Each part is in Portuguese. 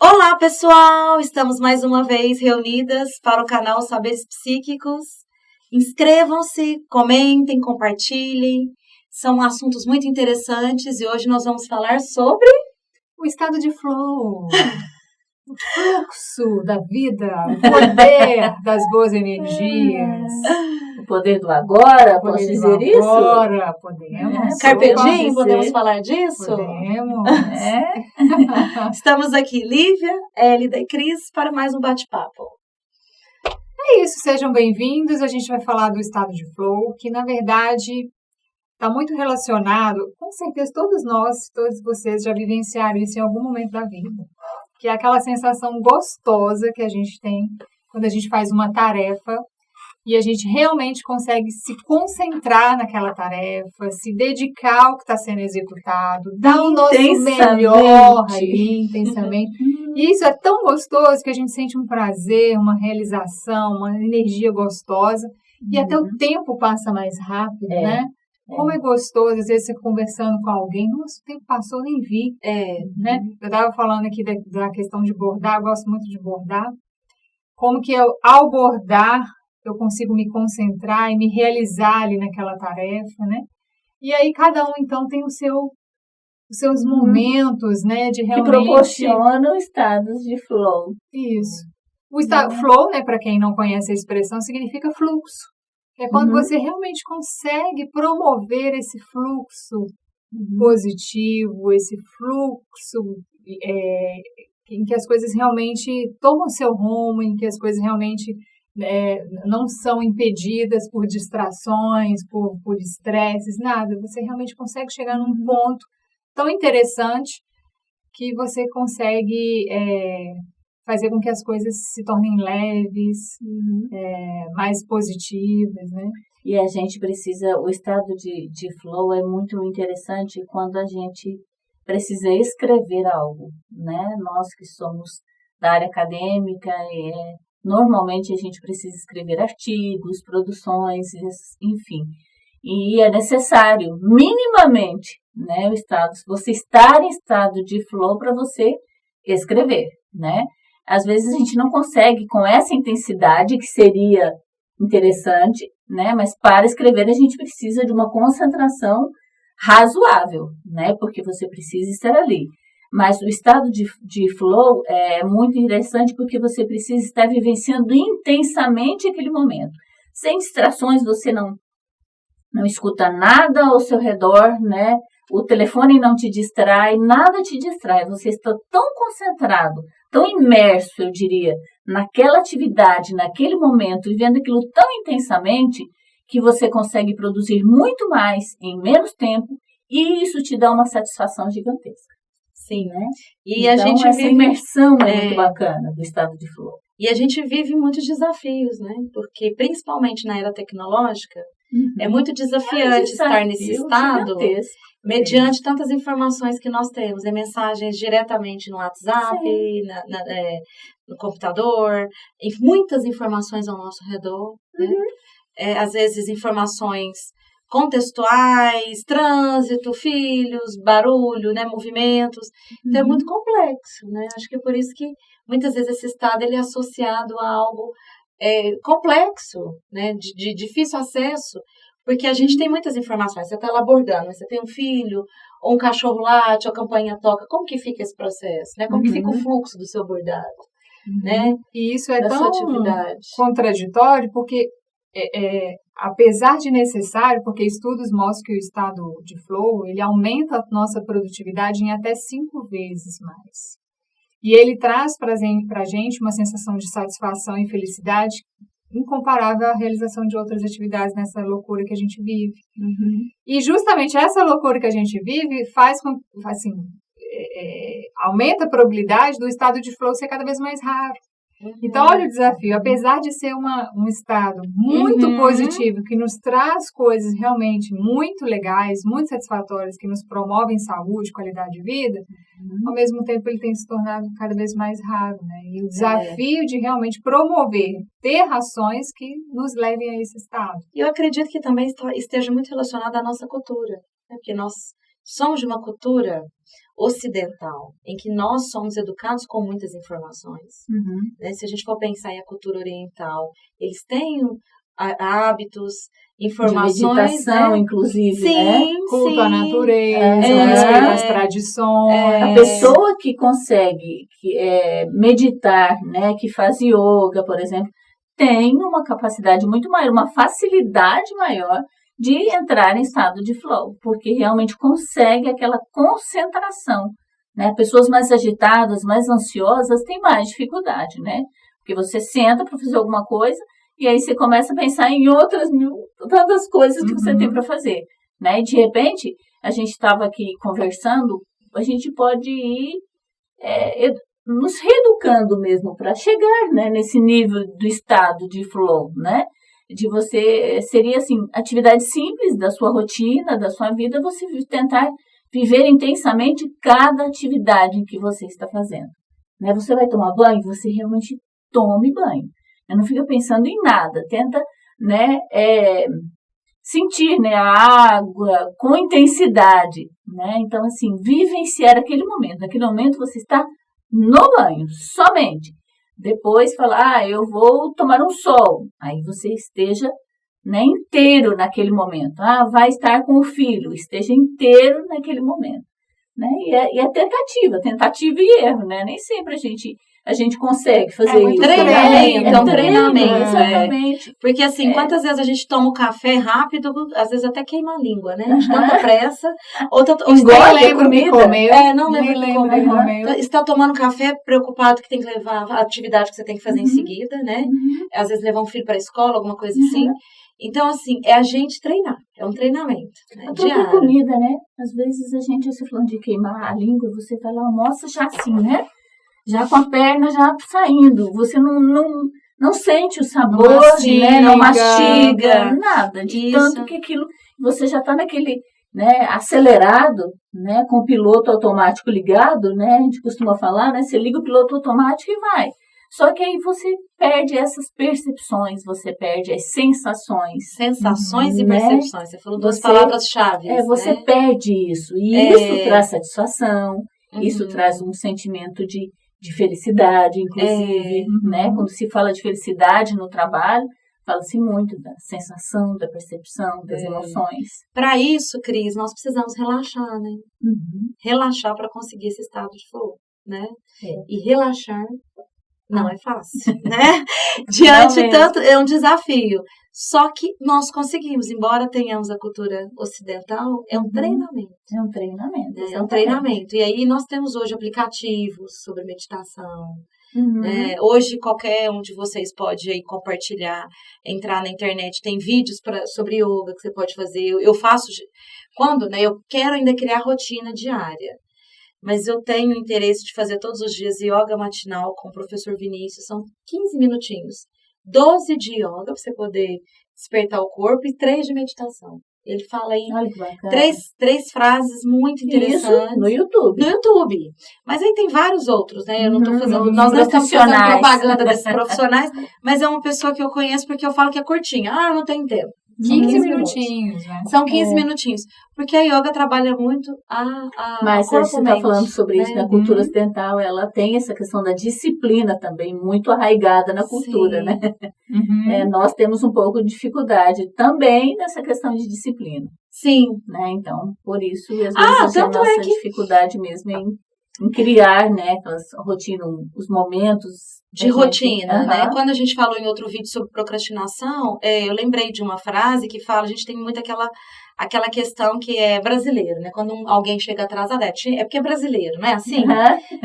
Olá, pessoal! Estamos mais uma vez reunidas para o canal Saberes Psíquicos. Inscrevam-se, comentem, compartilhem. São assuntos muito interessantes e hoje nós vamos falar sobre o estado de flow, o fluxo da vida, o poder das boas energias. O poder do agora, posso dizer isso? Agora, podemos. Carpe Diem, podemos falar disso? Podemos. Estamos aqui, Lívia, Hélida e Cris, para mais um bate-papo. É isso, sejam bem-vindos. A gente vai falar do estado de flow, que na verdade está muito relacionado, com certeza todos nós, todos vocês já vivenciaram isso em algum momento da vida. Que é aquela sensação gostosa que a gente tem quando a gente faz uma tarefa e a gente realmente consegue se concentrar naquela tarefa, se dedicar ao que está sendo executado, dar o nosso melhor ali, intensamente. E isso é tão gostoso que a gente sente um prazer, uma realização, uma energia gostosa. E até o tempo passa mais rápido, né? Como é gostoso, às vezes você conversando com alguém, nossa, o tempo passou, nem vi. Né? Eu estava falando aqui da questão de bordar, eu gosto muito de bordar. Como que eu, ao bordar, eu consigo me concentrar e me realizar ali naquela tarefa, né? E aí cada um, então, tem os seus momentos, né? De realmente... Que proporcionam estados de flow. Isso. O estado flow, né, para quem não conhece a expressão, significa fluxo. É quando você realmente consegue promover esse fluxo positivo, esse fluxo em que as coisas realmente tomam seu rumo, em que as coisas realmente não são impedidas por distrações, por estresses, nada. Você realmente consegue chegar num ponto tão interessante que você consegue fazer com que as coisas se tornem leves, mais positivas, né? E a gente precisa, o estado de flow é muito interessante quando a gente precisa escrever algo, né? Nós que somos da área acadêmica, normalmente a gente precisa escrever artigos, produções, enfim. E é necessário, minimamente, né, você estar em estado de flow para você escrever, né? Às vezes a gente não consegue com essa intensidade que seria interessante, né? Mas para escrever a gente precisa de uma concentração razoável, né? Porque você precisa estar ali. Mas o estado de flow é muito interessante porque você precisa estar vivenciando intensamente aquele momento. Sem distrações, você não escuta nada ao seu redor, né? O telefone não te distrai, nada te distrai. Você está tão concentrado, tão imerso, eu diria, naquela atividade, naquele momento, vivendo aquilo tão intensamente, que você consegue produzir muito mais em menos tempo e isso te dá uma satisfação gigantesca. Sim, né? E então, a gente essa imersão é muito bacana do estado de flow. E a gente vive muitos desafios, né? Porque, principalmente na era tecnológica, é muito desafiante estar nesse estado, mediante tantas informações que nós temos. Mensagens diretamente no WhatsApp, no computador, muitas informações ao nosso redor, né? Às vezes informações contextuais, trânsito, filhos, barulho, né, movimentos. Então é muito complexo, né? Acho que é por isso que muitas vezes esse estado ele é associado a algo complexo, né, de difícil acesso, porque a gente tem muitas informações. Você está lá bordando, você tem um filho, ou um cachorro late, ou a campainha toca. Como que fica esse processo? Né? Como que fica o fluxo do seu bordado? Né? E isso é tão contraditório, porque apesar de necessário, porque estudos mostram que o estado de flow, ele aumenta a nossa produtividade em até 5 vezes mais. E ele traz para a gente uma sensação de satisfação e felicidade incomparável à realização de outras atividades nessa loucura que a gente vive. E justamente essa loucura que a gente vive faz com, assim, aumenta a probabilidade do estado de flow ser cada vez mais raro. Então, olha o desafio. Apesar de ser um estado muito positivo, que nos traz coisas realmente muito legais, muito satisfatórias, que nos promovem saúde, qualidade de vida, ao mesmo tempo ele tem se tornado cada vez mais raro, né? E o desafio de realmente promover, ter ações que nos levem a esse estado. Eu acredito que também esteja muito relacionado à nossa cultura, né? Porque nós somos de uma cultura ocidental, em que nós somos educados com muitas informações. Né? Se a gente for pensar em a cultura oriental, eles têm hábitos, informações... De meditação, né? Inclusive, sim, né? Culto à natureza, respeito às tradições. A pessoa que consegue meditar, né? Que faz yoga, por exemplo, tem uma capacidade muito maior, uma facilidade maior de entrar em estado de flow, porque realmente consegue aquela concentração, né? Pessoas mais agitadas, mais ansiosas têm mais dificuldade, né? Porque você senta para fazer alguma coisa e aí você começa a pensar em outras tantas coisas que você tem para fazer, né? E de repente, a gente estava aqui conversando, a gente pode ir nos reeducando mesmo para chegar, né, nesse nível do estado de flow, né? De você, seria assim, atividade simples da sua rotina, da sua vida, você tentar viver intensamente cada atividade que você está fazendo. Né? Você vai tomar banho, você realmente tome banho. Não fica pensando em nada, tenta, né, sentir, né, a água com intensidade. Né? Então, assim, vivenciar aquele momento. Naquele momento você está no banho, somente. Depois falar, eu vou tomar um sol. Aí você esteja, né, inteiro naquele momento. Vai estar com o filho, esteja inteiro naquele momento. Né? E é tentativa e erro, né? Nem sempre a gente consegue fazer isso. Treinamento. Exatamente. Porque assim, quantas vezes a gente toma o café rápido, às vezes até queima a língua, né? De tanta pressa. Ou lembro me comeu. Não lembro me comeu. Está tomando café preocupado que tem que levar a atividade que você tem que fazer em seguida, né? Às vezes levar um filho para a escola, alguma coisa assim. Então, assim, é a gente treinar. É um treinamento. Né? A própria comida, né? Às vezes você falando de queimar a língua, você vai lá, almoça já assim, né? Já com a perna já saindo. Você não sente o sabor, né? Não mastiga, nada. De tanto que aquilo, você já está naquele, né, acelerado, né? Com o piloto automático ligado, né? A gente costuma falar, né? Você liga o piloto automático e vai. Só que aí você perde essas percepções, você perde as sensações. Sensações e percepções. Você falou duas palavras-chave. Você perde isso. E isso traz satisfação, isso traz um sentimento de felicidade, inclusive. Né? Quando se fala de felicidade no trabalho, fala-se muito da sensação, da percepção, das emoções. Para isso, Cris, nós precisamos relaxar, né? Relaxar para conseguir esse estado de flow, né? E relaxar... Não é fácil, né? Diante tanto, é um desafio. Só que nós conseguimos, embora tenhamos a cultura ocidental, é um treinamento. É um treinamento. É um treinamento. E aí nós temos hoje aplicativos sobre meditação. Hoje qualquer um de vocês pode aí compartilhar, entrar na internet, tem vídeos sobre yoga que você pode fazer. Eu faço quando, né? Eu quero ainda criar rotina diária. Mas eu tenho interesse de fazer todos os dias yoga matinal com o professor Vinícius. São 15 minutinhos. 12 de yoga para você poder despertar o corpo e 3 de meditação. Ele fala aí três frases muito interessantes. Isso, no YouTube. No YouTube. Mas aí tem vários outros, né? Eu não estou fazendo... Nós não estamos fazendo propaganda desses profissionais, mas é uma pessoa que eu conheço porque eu falo que é curtinha. Eu não tenho tempo. 15 minutinhos, né? São 15 minutinhos. Porque a yoga trabalha muito Mas a gente está falando sobre isso, na cultura ocidental, ela tem essa questão da disciplina também muito arraigada na cultura, né? Nós temos um pouco de dificuldade também nessa questão de disciplina. Sim. Né? Então, por isso, às vezes, a nossa dificuldade mesmo em criar, né, aquelas rotinas, os momentos de rotina, né? Quando a gente falou em outro vídeo sobre procrastinação, eu lembrei de uma frase que fala, a gente tem muito aquela questão que é brasileiro, né? Quando alguém chega atrasado, é porque é brasileiro, não é assim?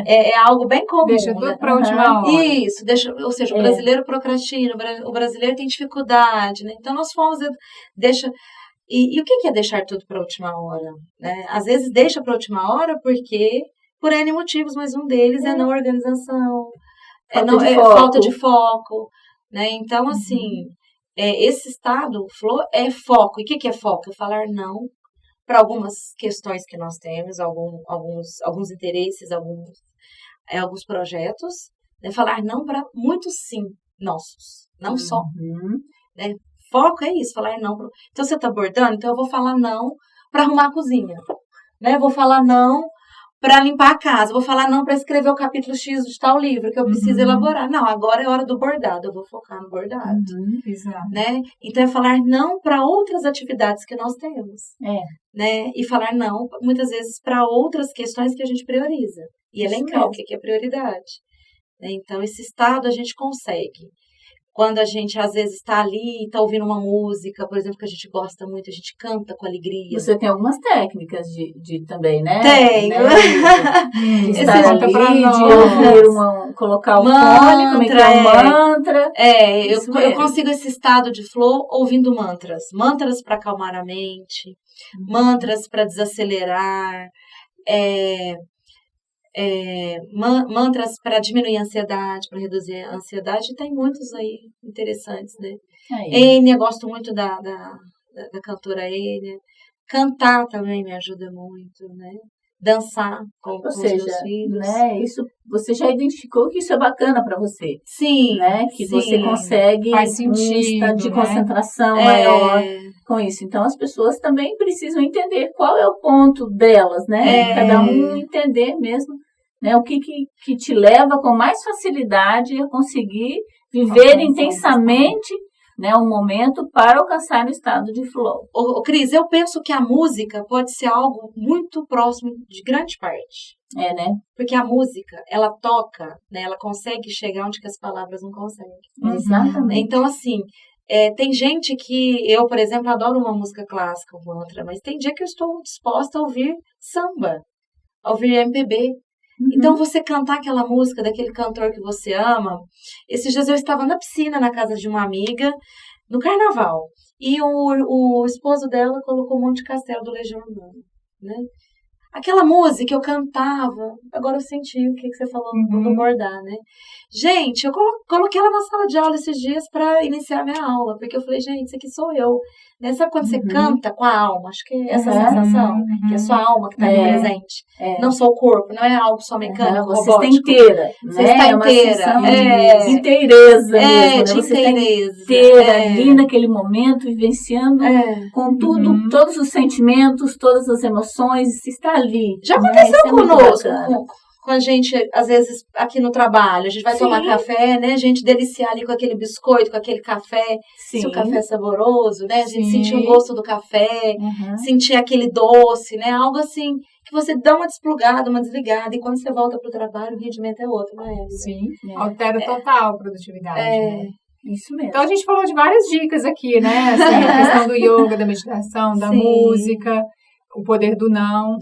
É algo bem comum. Deixa tudo para a última hora. Isso, ou seja, o brasileiro procrastina, o brasileiro tem dificuldade, né? Então, nós fomos, E o que é deixar tudo para a última hora? Né? Às vezes deixa para a última hora porque, por N motivos, mas um deles é não organização, falta de foco. Né? Então, assim, esse estado, flow, é foco. E o que é foco? É falar não para algumas questões que nós temos, alguns interesses, alguns projetos. Né? Falar não para muitos sim nossos, não só. Né? Foco é isso, falar não. Então, você está bordando? Então, eu vou falar não para arrumar a cozinha. né? Vou falar não para limpar a casa, vou falar não para escrever o capítulo X de tal livro que eu preciso elaborar. Não, agora é hora do bordado, eu vou focar no bordado, né? Então é falar não para outras atividades que nós temos, né? E falar não muitas vezes para outras questões que a gente prioriza e elencar o que é prioridade. Então esse estado a gente consegue. Quando a gente, às vezes, está ali e está ouvindo uma música, por exemplo, que a gente gosta muito, a gente canta com alegria. Você tem algumas técnicas de também, né? Tenho. Né? De estar ali, de ouvir colocar o fone, como é que é o mantra. Eu consigo esse estado de flow ouvindo mantras. Mantras para acalmar a mente, mantras para desacelerar, mantras para diminuir a ansiedade, para reduzir a ansiedade, tem muitos aí interessantes, né? Enya, gosto muito da cantora Enya. Cantar também me ajuda muito, né? Dançar com os meus filhos. Né? Isso, você já identificou que isso é bacana para você. Sim. Né? Que você consegue faz sentido, um estado de concentração maior com isso. Então, as pessoas também precisam entender qual é o ponto delas, né? Cada um entender mesmo, né? O que te leva com mais facilidade a conseguir viver intensamente, né, um momento para alcançar o estado de flow. Cris, eu penso que a música pode ser algo muito próximo de grande parte. Né? Porque a música, ela toca, né? Ela consegue chegar onde que as palavras não conseguem. Exatamente. Então, assim, tem gente que, eu, por exemplo, adoro uma música clássica ou outra, mas tem dia que eu estou disposta a ouvir samba, a ouvir MPB. Então, você cantar aquela música daquele cantor que você ama. Esses dias eu estava na piscina, na casa de uma amiga, no carnaval. E o esposo dela colocou um monte de Castelo do Legião Urbana, né? Aquela música eu cantava, agora eu senti o que você falou do bordar, né? Gente, eu coloquei ela na sala de aula esses dias para iniciar minha aula, porque eu falei, gente, isso aqui sou eu. Né? Sabe quando você canta com a alma? Acho que é essa sensação, que é a sua alma que está ali presente. Não só o corpo, não é algo só mecânico, você robótico. está inteira. Você está inteira. De inteireza mesmo. De você inteireza. Está inteira ali naquele momento, vivenciando com tudo, todos os sentimentos, todas as emoções, você está ali. Já aconteceu conosco, com a gente, às vezes, aqui no trabalho, a gente vai tomar café, né? A gente deliciar ali com aquele biscoito, com aquele café, se o café é saboroso, né? A gente sentir o gosto do café, sentir aquele doce, né? Algo assim, que você dá uma desplugada, uma desligada, e quando você volta para o trabalho, o rendimento é outro, não é? Sim, altera total a produtividade, né? Isso mesmo. Então, a gente falou de várias dicas aqui, né? Assim, a questão do yoga, da meditação, da música, o poder do não.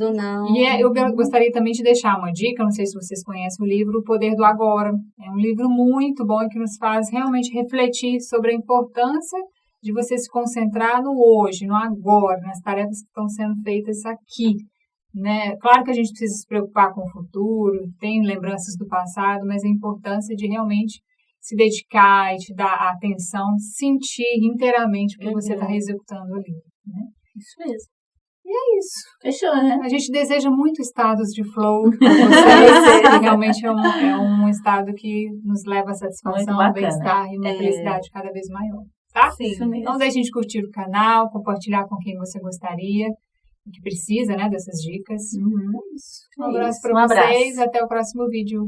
E eu gostaria também de deixar uma dica, não sei se vocês conhecem o livro O Poder do Agora. É um livro muito bom que nos faz realmente refletir sobre a importância de você se concentrar no hoje, no agora, nas tarefas que estão sendo feitas aqui. Né? Claro que a gente precisa se preocupar com o futuro, tem lembranças do passado, mas a importância de realmente se dedicar e te dar atenção, sentir inteiramente o que você está executando ali. Né? Isso mesmo. E é isso. Fechou, né? A gente deseja muito estados de flow para vocês, que realmente é um estado que nos leva a satisfação, bem-estar e uma felicidade cada vez maior. Tá? Sim. Não deixem de curtir o canal, compartilhar com quem você gostaria, que precisa, né, dessas dicas. Um abraço para vocês, até o próximo vídeo.